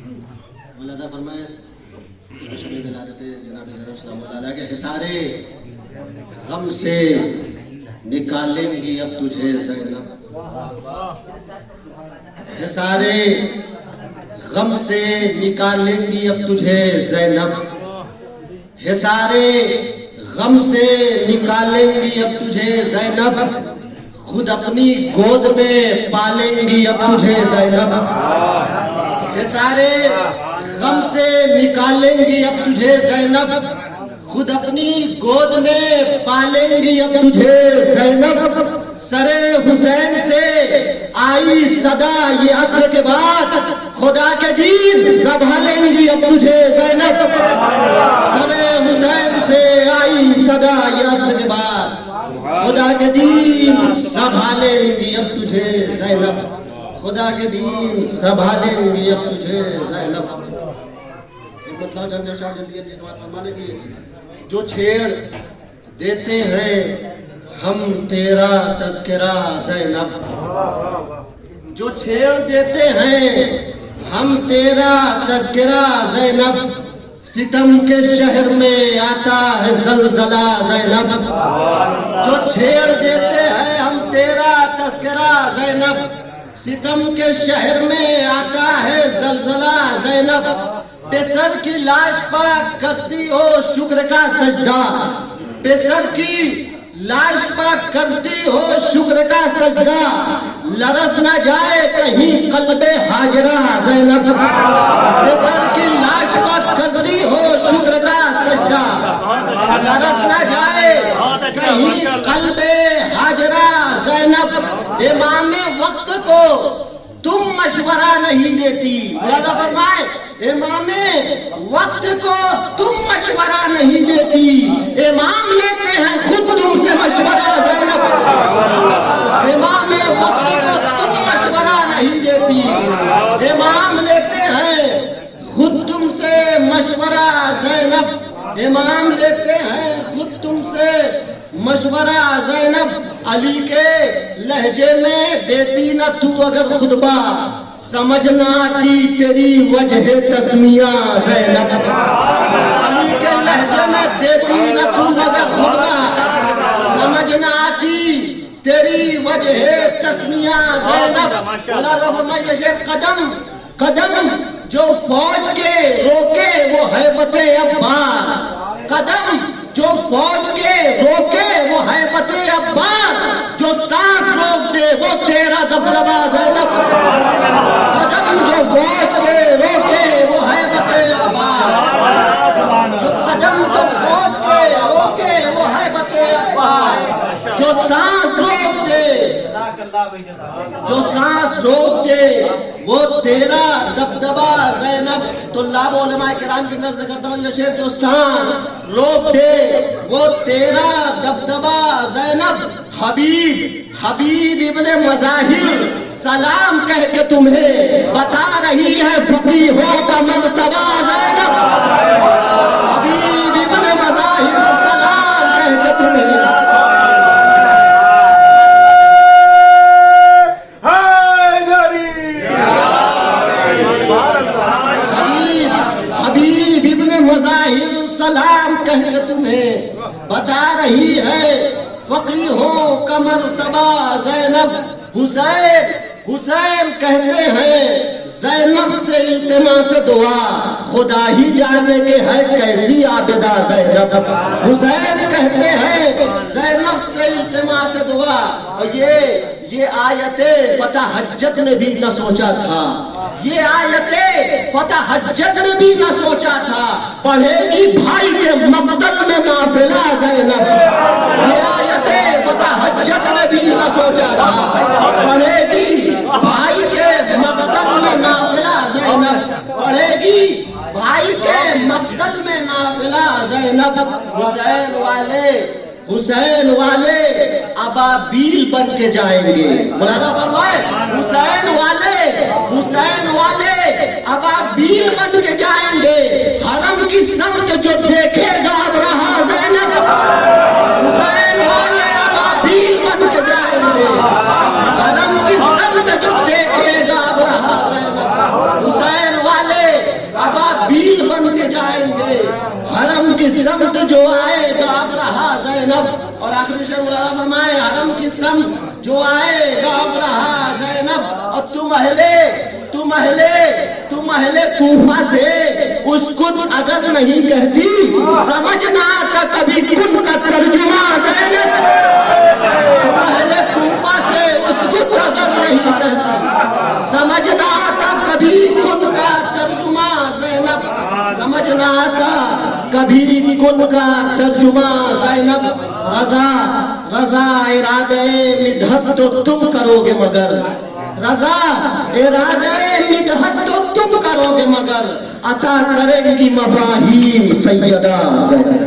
مولانا فرمائے شبیب ولادت جناب حضرت سلام اللہ علیہ کے حصارے غم سے نکالیں گی اب تجھے زینب، حصارے غم سے نکالیں گی اب تجھے زینب، حصارے غم سے نکالیں گی اب تجھے زینب، خود اپنی گود میں پالیں گی اب تجھے زینب، حصارے غم سے نکالیں گی اب تجھے زینب، خود اپنی گود میں پالیں گی اب تجھے زینب، سرے حسین سے آئی صدا یہ عصر کے بعد خدا کے دین سنبھالیں گی اب تجھے زینب، سرے حسین سے آئی صدا یہ عصر کے بعد خدا کے دین سنبھالیں گی اب تجھے زینب، خدا کے دین سنبھالیں گی اب تجھے زینب۔ مطلع جان شاہ جلدی جس بات فرمانے کی جو چھیڑ دیتے ہیں ہم تیرا تذکرہ زینب، جو چھیڑ دیتے ہیں ہم تیرا تذکرہ زینب، ستم کے شہر میں آتا ہے زلزلہ زینب، جو چھیڑ دیتے ہیں ہم تیرا تذکرہ زینب، ستم کے شہر میں آتا ہے زلزلہ زینب، بے سر کی لاش پاک کرتی ہو شکر کا سجدہ، بے سر کی لاش پاک کرتی ہو شکر کا سجدہ، لرز نہ جائے کہیں قلب حاجرہ زینب، بے سر کی لاش پاک کرتی ہو شکر کا سجدہ، لرز نہ جائے کہیں قلب حاجرہ زینب، امام وقت کو تم مشورہ نہیں دیتی، مولانا فرمائے امام وقت کو تم مشورہ نہیں دیتی، امام لیتے ہیں خود تم سے مشورہ زینب، امام وقت کو تم مشورہ نہیں دیتی، امام لیتے ہیں خود تم سے مشورہ زینب، امام لیتے ہیں خود تم سے مشورہ زینب، علی کے لہجے میں دیتی نہ تو اگر خطبہ، سمجھ نہ آتی تیری وجہ تسمیہ زینب، علی کے لہجے میں دیتی نہ تو اگر خطبہ، سمجھ نہ آتی تیری وجہ تسمیہ زینب، مولانا فرمائے یہ شعر قدم قدم جو فوج کے روکے وہ ہیبت عباس، قدم جو فوج کے روکے وہ ہیبت عباس، جو سانس روک دے وہ تیرا دبدبہ زینب، قدم جو فوج کے روکے وہ ہیبت عباس، جو قدم جو فوج کے روکے وہ ہیبت عباس، جو سانس روک دے جو سانس روک دے وہ تیرا دبدبہ زینب۔ طلاب علماء کرام کی نظر کرتا ہوں یہ شعر، جو سانس روک دے وہ تیرا دبدبہ زینب، حبیب حبیب ابن مظاہر سلام کہہ کے تمہیں بتا رہی ہے فقیہوں کا مرتبہ زینب، حبیب ابن مظاہر سلام کہہ کے تمہیں سلام کہہ کے تمہیں بتا رہی ہے فقیہوں کا مرتبہ زینب، حسین حسین کہتے ہیں زینب سے التماس دعا، خدا ہی جانے کے ہے کیسی عابدہ زینب، حسین کہتے ہیں زینب سے التماس دعا، اور یہ آیت فتح حجت نے بھی نہ سوچا تھا، یہ آیت فتح حجت نے بھی نہ سوچا تھا، پڑھے گی بھائی کے مقتل میں نافلہ زینب، یہ آیت فتح حجت نے بھی نہ سوچا تھا، پڑھے گی بھائی کے مقتل میں نافلہ زینب، پڑھے گی بھائی کے مقتل میں نافلہ زینب، حسین والے ابابیل بن کے جائیں گے، مولانا فرمائے حسین والے ابابیل بن کے جائیں گے، حرم کی سمت جو دیکھے گا اب رہا زینب، حسین والے ابابیل بن کے جائیں گے، حرم کی سمت جو دیکھے گا اب رہا زینب، حسین والے حرم کی سمت جو آئے گا اب رہا زینب. اور آخری شعر مولانا فرمائے حرم کی سمت جو آئے گا اب رہا زینب. اور تم اہل کوفہ سے اسکت اگر نہیں کہتی سمجھنا تھا کبھی کن کا ترجمہ زینب. تم اہل کوفہ سے اسکت اگر نہیں کہتی سمجھنا تھا کبھی کن کا ترجمہ زینب. سمجھنا تھا کبھی کن کا ترجمہ زینب. رضا ارادے مدحت تو تم کرو گے مگر رضا ارادے مدحت تو تم کرو گے مگر عطا کریں گی مفاہیم سیدہ زینب.